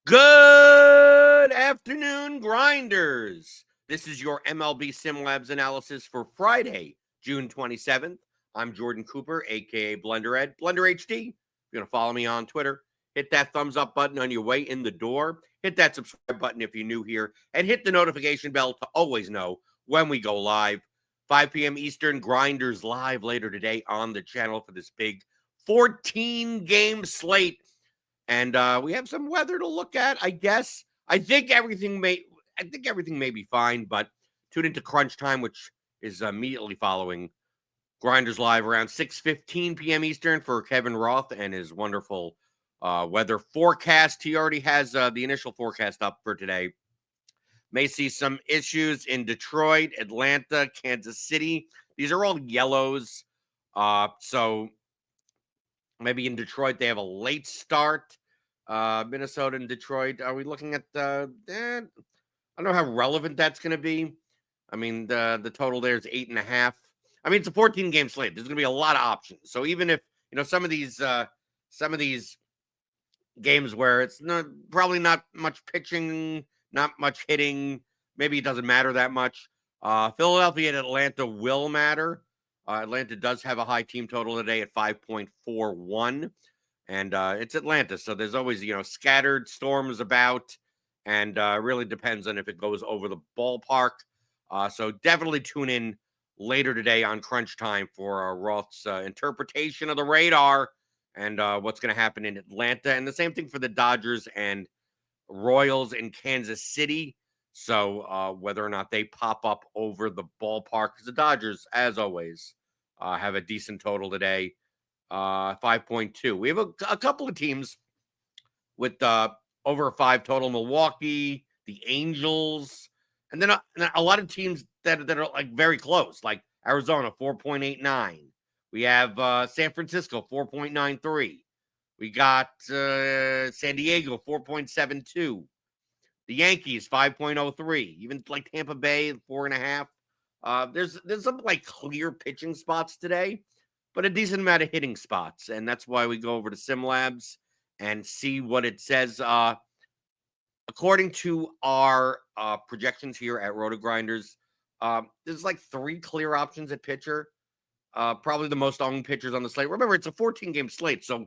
Good afternoon, grinders. This is your MLB SimLabs analysis for Friday, June 27th. I'm Jordan Cooper, aka BlenderHD, BlenderHD. If you're going to follow me on Twitter, hit that thumbs up button on your way in the door. Hit that subscribe button if you're new here, and hit the notification bell to always know when we go live. 5 p.m. Eastern, Grinders live later today on the channel for this big 14-game slate. And we have some weather to look at, I guess. I think everything may be fine, but tune into crunch time, which is immediately following Grinders Live around 6:15 p.m. Eastern for Kevin Roth and his wonderful weather forecast. He already has the initial forecast up for today. May see some issues in Detroit, Atlanta, Kansas City. These are all yellows. So maybe in Detroit they have a late start. Minnesota and Detroit. Are we looking at I don't know how relevant that's going to be. I mean, the total there is 8.5. I mean, it's a 14-game slate. There's going to be a lot of options. So even if some of these games where it's probably not much pitching, not much hitting, maybe it doesn't matter that much. Philadelphia and Atlanta will matter. Atlanta does have a high team total today at 5.41. And it's Atlanta, so there's always, scattered storms about, and really depends on if it goes over the ballpark. So definitely tune in later today on Crunch Time for Roth's interpretation of the radar and what's going to happen in Atlanta. And the same thing for the Dodgers and Royals in Kansas City. So whether or not they pop up over the ballpark, because the Dodgers, as always, have a decent total today. 5.2. We have a couple of teams with over a 5 total. Milwaukee, the Angels, and then a lot of teams that are like very close, like Arizona 4.89. We have San Francisco 4.93. We got San Diego 4.72. The Yankees 5.03. Even like Tampa Bay 4.5. There's some like clear pitching spots today, but a decent amount of hitting spots. And that's why we go over to SimLabs and see what it says. According to our projections here at RotoGrinders, there's like 3 clear options at pitcher. Probably the most owned pitchers on the slate. Remember, it's a 14-game slate, so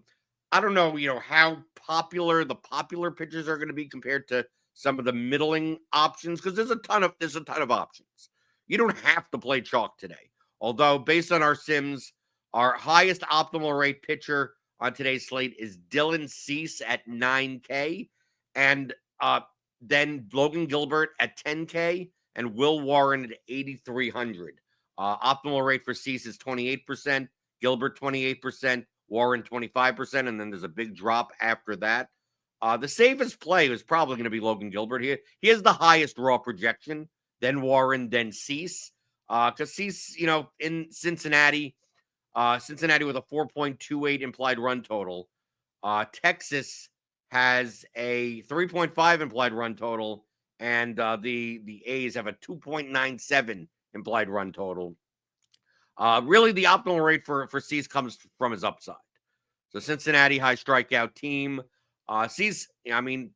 I don't know, how popular the popular pitchers are going to be compared to some of the middling options, because there's a ton of options. You don't have to play chalk today. Although, based on our sims, our highest optimal rate pitcher on today's slate is Dylan Cease at 9K, and then Logan Gilbert at 10K, and Will Warren at 8,300. Optimal rate for Cease is 28%, Gilbert 28%, Warren 25%, and then there's a big drop after that. The safest play is probably going to be Logan Gilbert here. He has the highest raw projection, then Warren, then Cease. Because Cease, in Cincinnati with a 4.28 implied run total. Texas has a 3.5 implied run total, and the A's have a 2.97 implied run total. Really, the optimal rate for Cease comes from his upside. So Cincinnati, high strikeout team. Cease,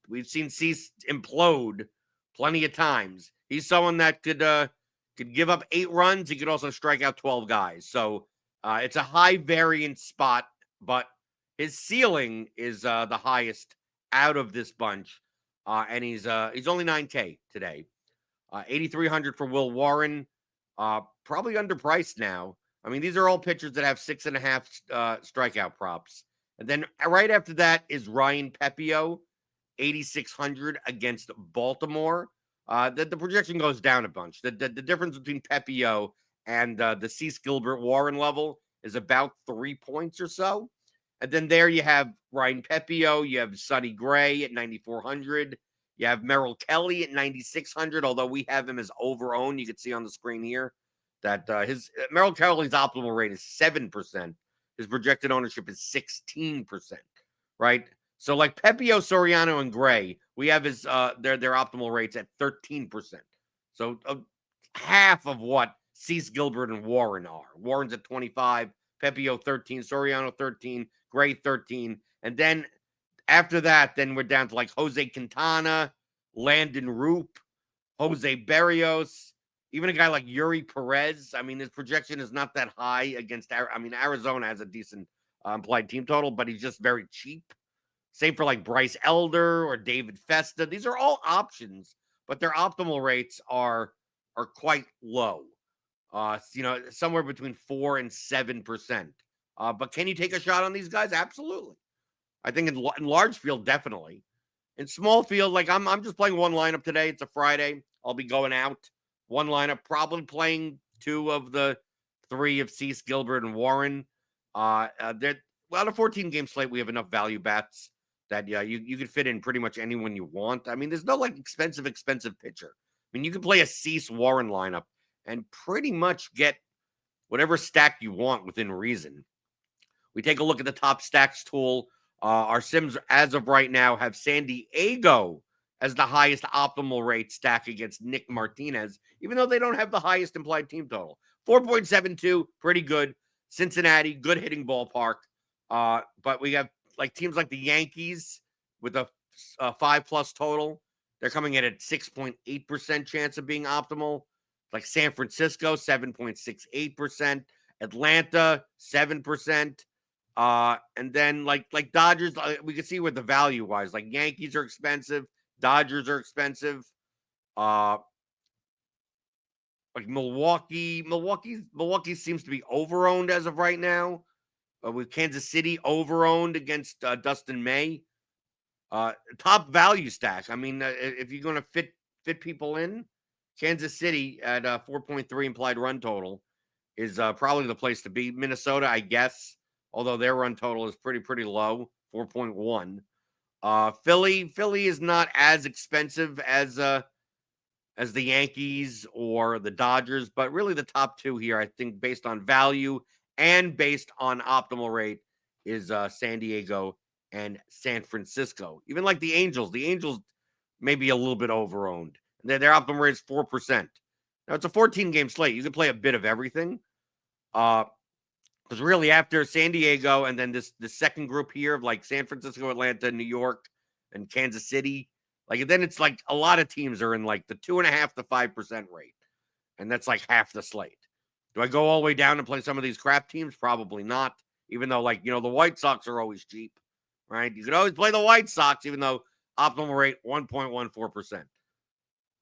we've seen Cease implode plenty of times. He's someone that could give up 8 runs. He could also strike out 12 guys. So it's a high variance spot, but his ceiling is the highest out of this bunch. And he's only 9K today. 8,300 for Will Warren. Probably underpriced now. I mean, these are all pitchers that have 6.5 strikeout props. And then right after that is Ryan Pepio, 8,600 against Baltimore. The projection goes down a bunch. The difference between Pepio and the Cease Gilbert Warren level is about 3 points or so. And then there you have Ryan Pepio. You have Sonny Gray at 9,400. You have Merrill Kelly at 9,600, although we have him as over-owned. You can see on the screen here that his Merrill Kelly's optimal rate is 7%. His projected ownership is 16%, right? So like Pepio, Soriano, and Gray, we have his their optimal rates at 13%. So half of what Cease, Gilbert, and Warren are. Warren's at 25, Pepio 13, Soriano 13, Gray 13, and then After that, then we're down to like Jose Quintana, Landon Roop, Jose Berrios, even a guy like Yuri Perez. I mean, his projection is not that high against. I mean, Arizona has a decent implied team total, but he's just very cheap. Same for like Bryce Elder or David Festa. These are all options, but their optimal rates are quite low. Somewhere between 4 and 7%. But can you take a shot on these guys? Absolutely. I think in large field, definitely. In small field, like I'm just playing one lineup today. It's a Friday. I'll be going out. One lineup, probably playing 2 of the 3 of Cease, Gilbert, and Warren. On a 14-game slate, we have enough value bats that you could fit in pretty much anyone you want. I mean, there's no like expensive pitcher. I mean, you can play a Cease Warren lineup and pretty much get whatever stack you want within reason. We take a look at the top stacks tool. Our Sims, as of right now, have San Diego as the highest optimal rate stack against Nick Martinez, even though they don't have the highest implied team total. 4.72, pretty good. Cincinnati, good hitting ballpark. But we have like teams like the Yankees with a 5+ total. They're coming in at 6.8% chance of being optimal. Like San Francisco, 7.68%. Atlanta, 7%. And then like Dodgers, we can see where the value wise, like Yankees are expensive, Dodgers are expensive. Like Milwaukee seems to be overowned as of right now. With Kansas City overowned against Dustin May. Top value stack. I mean, if you're going to fit people in, Kansas City at 4.3 implied run total is probably the place to be. Minnesota, I guess, although their run total is pretty low, 4.1. Philly is not as expensive as the Yankees or the Dodgers, but really the top 2 here, I think, based on value and based on optimal rate, is San Diego and San Francisco. Even like the Angels may be a little bit overowned. Their optimal rate is 4%. Now it's a 14-game slate. You can play a bit of everything. Because really after San Diego and then this second group here of like San Francisco, Atlanta, New York, and Kansas City, like then it's like a lot of teams are in like the 2.5 to 5% rate. And that's like half the slate. Do I go all the way down and play some of these crap teams? Probably not. Even though, like, the White Sox are always cheap, right? You could always play the White Sox, even though optimal rate 1.14%.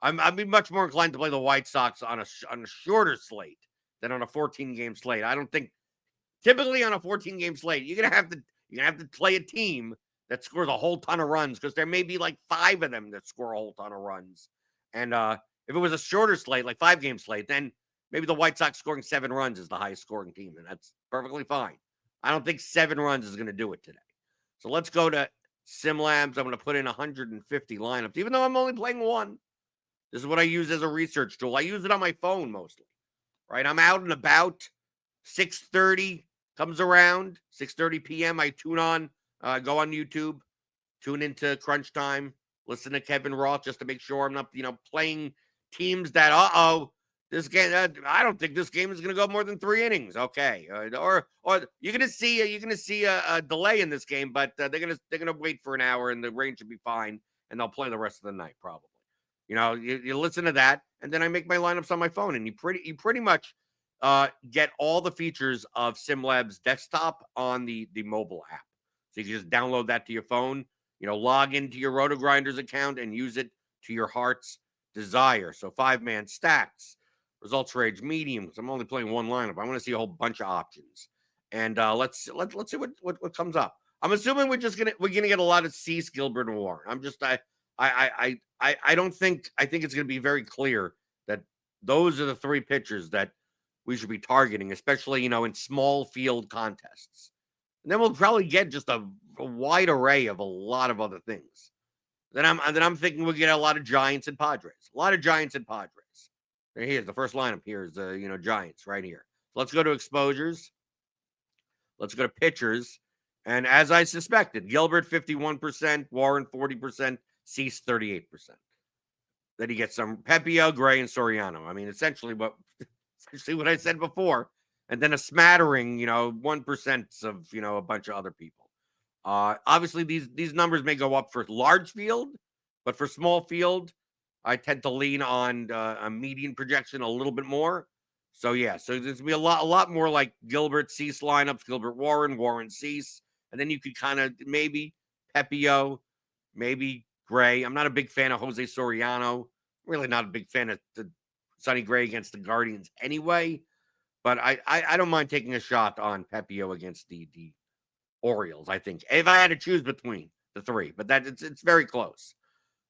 I'd be much more inclined to play the White Sox on a shorter slate than on a 14-game slate. I don't think typically on a 14-game slate you're gonna have to play a team that scores a whole ton of runs because there may be like 5 of them that score a whole ton of runs. And if it was a shorter slate, like 5-game slate, then maybe the White Sox scoring 7 runs is the highest scoring team, and that's perfectly fine. I don't think 7 runs is going to do it today. So let's go to SimLabs. I'm going to put in 150 lineups, even though I'm only playing 1. This is what I use as a research tool. I use it on my phone mostly, right? I'm out and about. 6:30 comes around. 6:30 p.m. I tune on, go on YouTube, tune into Crunch Time, listen to Kevin Roth just to make sure I'm not, playing teams that, this game, I don't think this game is going to go more than 3 innings. Okay. Or you're going to see a delay in this game, but they're going to wait for an hour and the rain should be fine and they'll play the rest of the night probably. You listen to that and then I make my lineups on my phone and you pretty much get all the features of SimLabs desktop on the mobile app. So you can just download that to your phone, log into your RotoGrinders account and use it to your heart's desire. So 5-man stacks, results range medium, because I'm only playing 1 lineup. I want to see a whole bunch of options. And let's see what comes up. I'm assuming we're gonna get a lot of Cease, Gilbert, and Warren. I don't think it's gonna be very clear that those are the 3 pitchers that we should be targeting, especially in small field contests. And then we'll probably get just a wide array of a lot of other things. Then I'm thinking we'll get a lot of Giants and Padres. Here's the first lineup. Here's Giants right here. So let's go to exposures. Let's go to pitchers. And as I suspected, Gilbert 51%, Warren 40%, Cease 38%. Then you get some Pepio, Gray, and Soriano. I mean, essentially what I said before. And then a smattering, 1% of, a bunch of other people. Obviously, these numbers may go up for large field, but for small field, I tend to lean on a median projection a little bit more. So yeah, so there's gonna be a lot more like Gilbert Cease lineups, Gilbert Warren Cease, and then you could kind of maybe Pepio, maybe Gray. I'm not a big fan of Jose Soriano. Really not a big fan of the Sonny Gray against the Guardians anyway. But I don't mind taking a shot on Pepio against the Orioles. I think if I had to choose between the three, but that it's very close.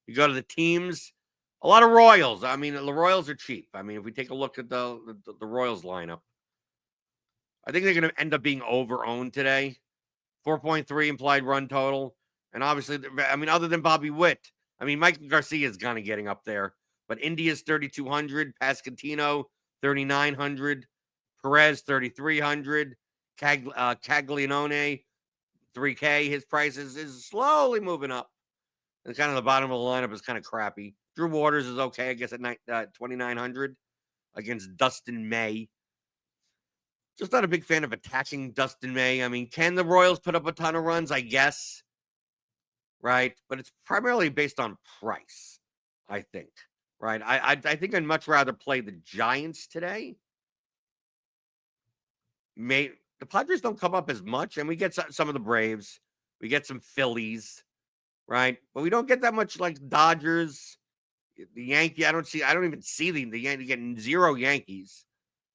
You go to the teams, a lot of Royals. I mean, the Royals are cheap. I mean, if we take a look at the Royals lineup, I think they're going to end up being over-owned today. 4.3 implied run total. And obviously, I mean, other than Bobby Witt, I mean, Mike Garcia is kind of getting up there. But India's 3,200, Pascantino 3,900, Perez 3,300, Caglianone 3K. His price is slowly moving up. And kind of the bottom of the lineup is kind of crappy. Drew Waters is okay, I guess, at 2,900 against Dustin May. Just not a big fan of attacking Dustin May. I mean, can the Royals put up a ton of runs? I guess. Right? But it's primarily based on price, I think. Right? I think I'd much rather play the Giants today. The Padres don't come up as much, and we get some of the Braves. We get some Phillies. Right? But we don't get that much like Dodgers, the Yankee. I don't even see the Yankee getting 0 Yankees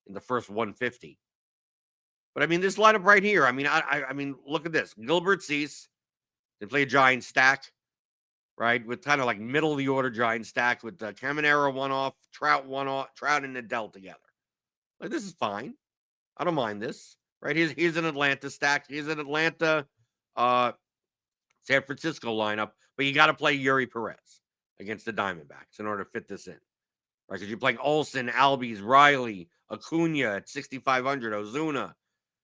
in the first 150. But I mean, this lineup right here. I mean, I mean, look at this. Gilbert Cease. They play a giant stack, right? With kind of like middle of the order giant stack with Caminero one off, Trout one off, Trout and Adele together. Like this is fine. I don't mind this. Right? Here's an Atlanta stack. Here's an Atlanta San Francisco lineup, but you got to play Yuri Perez against the Diamondbacks in order to fit this in. Right? Because you're playing Olsen, Albies, Riley, Acuna at 6,500, Ozuna. And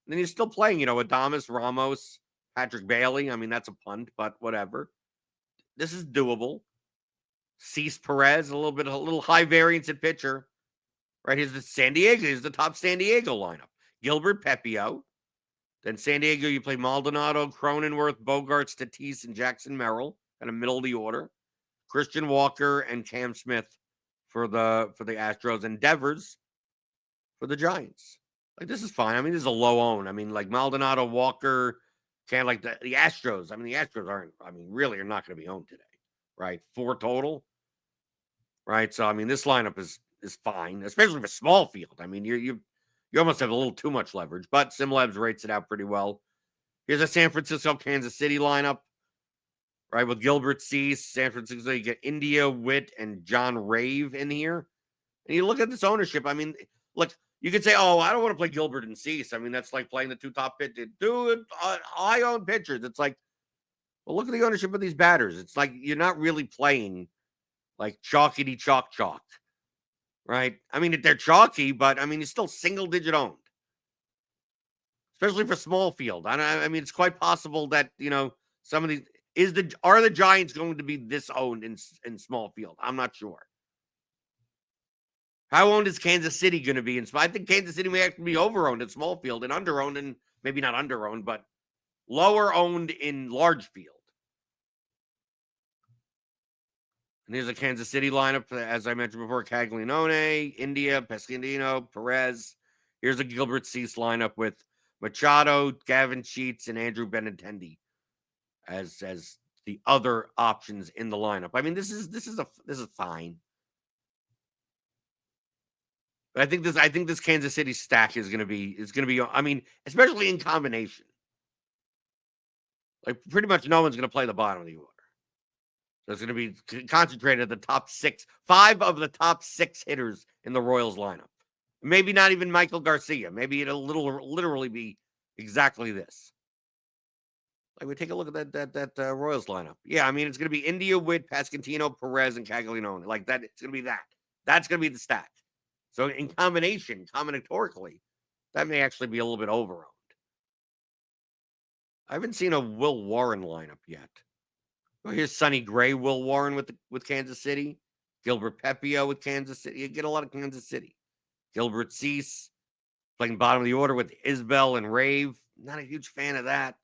then you're still playing, Adames, Ramos, Patrick Bailey. I mean, that's a punt, but whatever. This is doable. Cease Perez, a little high variance at pitcher. Right? Here's the San Diego. Here's the top San Diego lineup. Gilbert Pepio. Then San Diego, you play Maldonado, Cronenworth, Bogarts, Tatis, and Jackson Merrill, kind of middle of the order. Christian Walker and Cam Smith for the Astros, and Devers for the Giants. Like this is fine. I mean, this is a low own. I mean, like Maldonado, Walker, kind of like the Astros. I mean, the Astros aren't. I mean, really are not going to be owned today, right? 4 total, right? So I mean, this lineup is fine, especially for small field. I mean, you almost have a little too much leverage, but SimLabs rates it out pretty well. Here's a San Francisco, Kansas City lineup, right? With Gilbert Cease, San Francisco, you get India, Witt, and John Rave in here. And you look at this ownership. I mean, look, you could say, oh, I don't want to play Gilbert and Cease. I mean, that's like playing the 2 top pitchers. Dude, I own pitchers. It's like, well, look at the ownership of these batters. It's like you're not really playing like chalkity chalk, right? I mean, they're chalky, but I mean, it's still single digit owned, especially for small field. I mean, it's quite possible that some of these are the Giants going to be this owned in small field? I'm not sure. How owned is Kansas City going to be? I think Kansas City may actually be over-owned in small field and under-owned, and maybe not under-owned, but lower-owned in large field. And here's a Kansas City lineup, as I mentioned before: Caglianone, India, Pascandino, Perez. Here's a Gilbert Cease lineup with Machado, Gavin Sheets, and Andrew Benintendi as the other options in the lineup. I mean, this is fine. But I think this Kansas City stack is going to be. I mean, especially in combination. Like pretty much no one's going to play the bottom of the order. So it's going to be concentrated at the top 6, 5 of the top 6 hitters in the Royals lineup. Maybe not even Michael Garcia. Maybe it'll literally be exactly this. Like we take a look at that Royals lineup. Yeah, I mean it's going to be India, Witt, Pascantino, Perez, and Caglianone. Like that, it's going to be that. That's going to be the stack. So in combinatorically, that may actually be a little bit over-owned. I haven't seen a Will Warren lineup yet. Oh, here's Sonny Gray, Will Warren with Kansas City. Gilbert Pepio with Kansas City. You get a lot of Kansas City. Gilbert Cease playing bottom of the order with Isbell and Rave. Not a huge fan of that.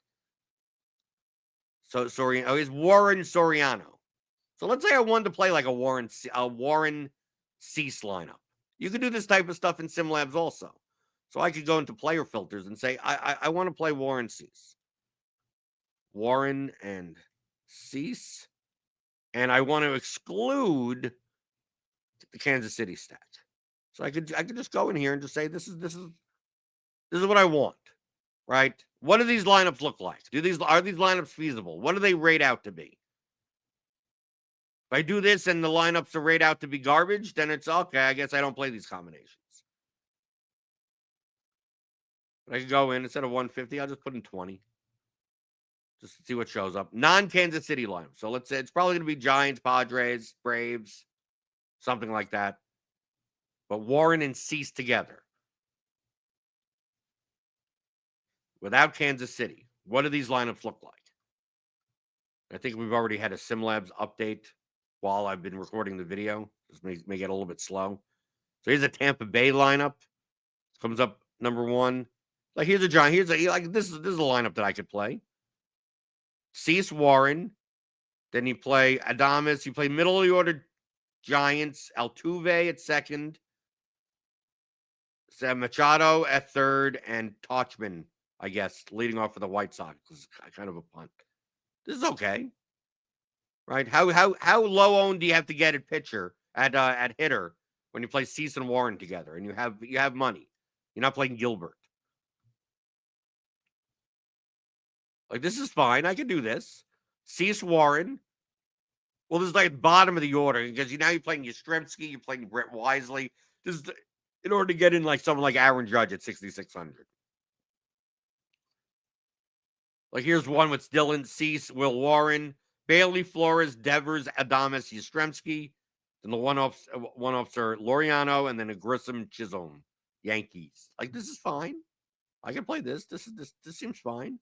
So Soriano. Oh, he's Warren Soriano. So let's say I wanted to play like a Warren Cease lineup. You could do this type of stuff in SimLabs also. So I could go into player filters and say, I want to play Warren Cease. Warren and Cease. And I want to exclude the Kansas City stat. So I could just go in here and just say, this is what I want. Right? What do these lineups look like? Are these lineups feasible? What do they rate out to be? If I do this and the lineups are rate out to be garbage, then it's okay. I guess I don't play these combinations. But I could go in instead of 150, I'll just put in 20. Just to see what shows up. Non-Kansas City lineup. So let's say it's probably going to be Giants, Padres, Braves, something like that. But Warren and Cease together. Without Kansas City, what do these lineups look like? I think we've already had a SimLabs update while I've been recording the video. This may get a little bit slow. So here's a Tampa Bay lineup. Comes up number one. Like here's a Giant. This is a lineup that I could play. Cease, Warren. Then you play Adames. You play middle of the order Giants. Altuve at second. Sam Machado at third. And Tauchman, I guess, leading off for the White Sox. This is kind of a punt. This is okay. Right? How low owned do you have to get at pitcher, at hitter, when you play Cease and Warren together and you have money? You're not playing Gilbert. Like, this is fine. I can do this. Cease, Warren. Well, this is like bottom of the order because now you're playing Yastrzemski, you're playing Brett Wisely. This is in order to get in like someone like Aaron Judge at 6,600. Like, here's one with Dylan Cease, Will Warren, Bailey, Flores, Devers, Adames, Yastrzemski. Then the one-offs are Laureano, and then a Grissom, Chisholm, Yankees. Like, this is fine. I can play this. This seems fine.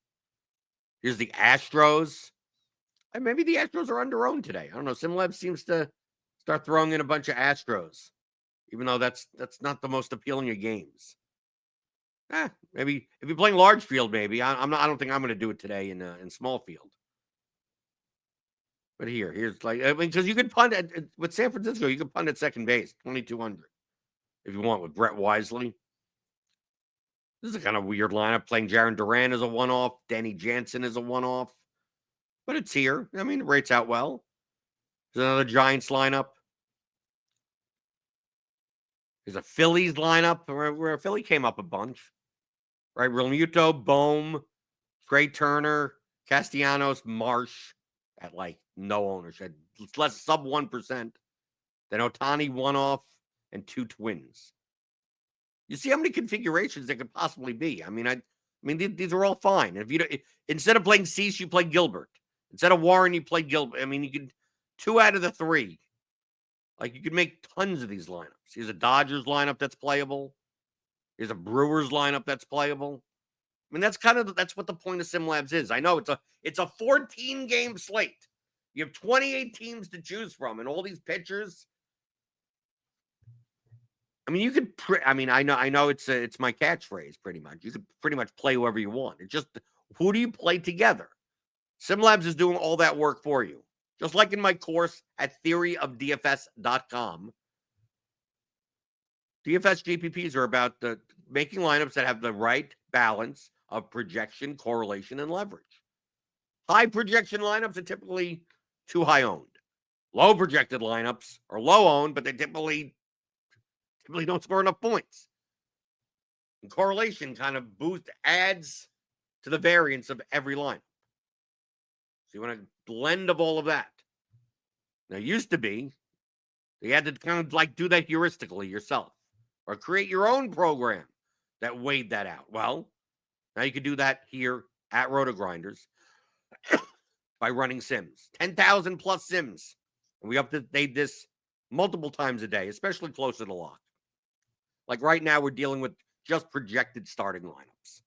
Here's the Astros. And maybe the Astros are under-owned today. I don't know. SimLabs seems to start throwing in a bunch of Astros, even though that's not the most appealing of games. Maybe if you're playing large field, maybe I don't think I'm going to do it today in small field. But here's like, I mean, because you could punt with San Francisco, you could punt at second base, 2,200, if you want, with Brett Wisely. This is a kind of weird lineup. Playing Jaron Duran as a one-off, Danny Jansen as a one-off, but it's here. I mean, it rates out well. There's another Giants lineup. There's a Phillies lineup where Philly came up a bunch. Right, Realmuto, Bohm, Trey Turner, Castellanos, Marsh at like no ownership. It's less sub 1%. Then Ohtani one-off and two Twins. You see how many configurations there could possibly be. I mean, these are all fine. If instead of playing Cease, you play Gilbert. Instead of Warren, you play Gilbert. I mean, you could 2 out of the 3. Like, you could make tons of these lineups. Here's a Dodgers lineup that's playable. Here's a Brewers lineup that's playable. I mean, that's what the point of SimLabs is. I know it's a 14-game slate. You have 28 teams to choose from, and all these pitchers. I mean, you could. I know it's my catchphrase pretty much. You could pretty much play whoever you want. It's just who do you play together? SimLabs is doing all that work for you, just like in my course at theoryofdfs.com. DFS GPPs are about making lineups that have the right balance of projection, correlation, and leverage. High projection lineups are typically too high owned. Low projected lineups are low owned, but they typically don't score enough points. And correlation kind of adds to the variance of every lineup. So you want a blend of all of that. Now, it used to be you had to kind of like do that heuristically yourself or create your own program that weighed that out. Well, now you can do that here at RotoGrinders by running sims, 10,000 plus sims. And we update this multiple times a day, especially closer to lock. Like right now, we're dealing with just projected starting lineups.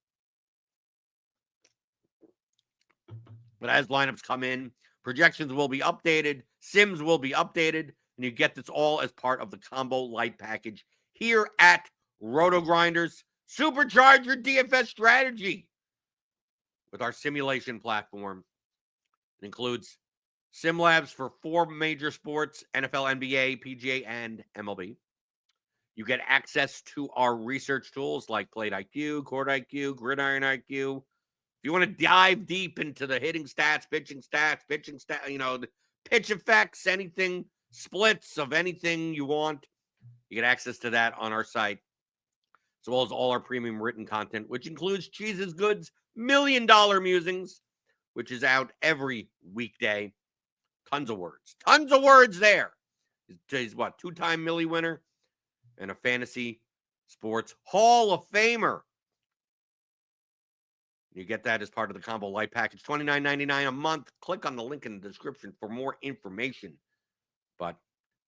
But as lineups come in, projections will be updated, sims will be updated, and you get this all as part of the Combo Light package here at RotoGrinders. Supercharge your DFS strategy with our simulation platform It includes SimLabs for 4 major sports: NFL, NBA, PGA, and MLB. You get access to our research tools like Plate IQ, Court IQ, Gridiron IQ. If you want to dive deep into the hitting stats, pitching stats, the pitch effects, anything, splits of anything you want, you get access to that on our site, as well as all our premium written content, which includes Cheese's Goods $1 Million Musings, which is out every weekday. Tons of words there. He's what, 2-time Millie winner and a fantasy sports Hall of Famer. You get that as part of the Combo Light Package, $29.99 a month. Click on the link in the description for more information. But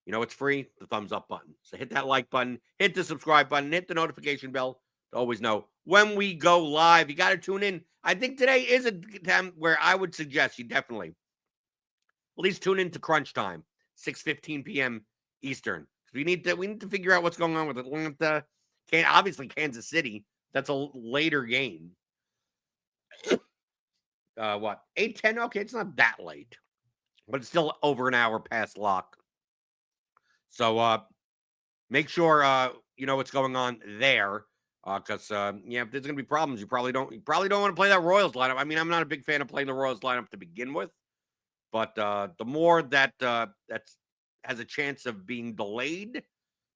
it's free, the thumbs up button. So hit that like button, hit the subscribe button, hit the notification bell to always know when we go live. You got to tune in. I think today is a time where I would suggest you definitely at least tune into Crunch Time, 6:15 p.m. Eastern. We need to figure out what's going on with Atlanta. Obviously, Kansas City. That's a later game. 8:10? Okay, it's not that late, but it's still over an hour past lock. So make sure you know what's going on there, because if there's gonna be problems, you probably don't want to play that Royals lineup. I mean, I'm not a big fan of playing the Royals lineup to begin with, but the more that has a chance of being delayed,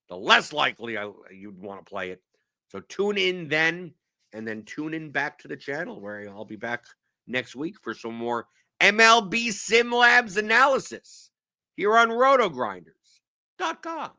the less likely you'd want to play it. So tune in then, and then tune in back to the channel where I'll be back next week for some more MLB SimLabs analysis here on RotoGrinders.com.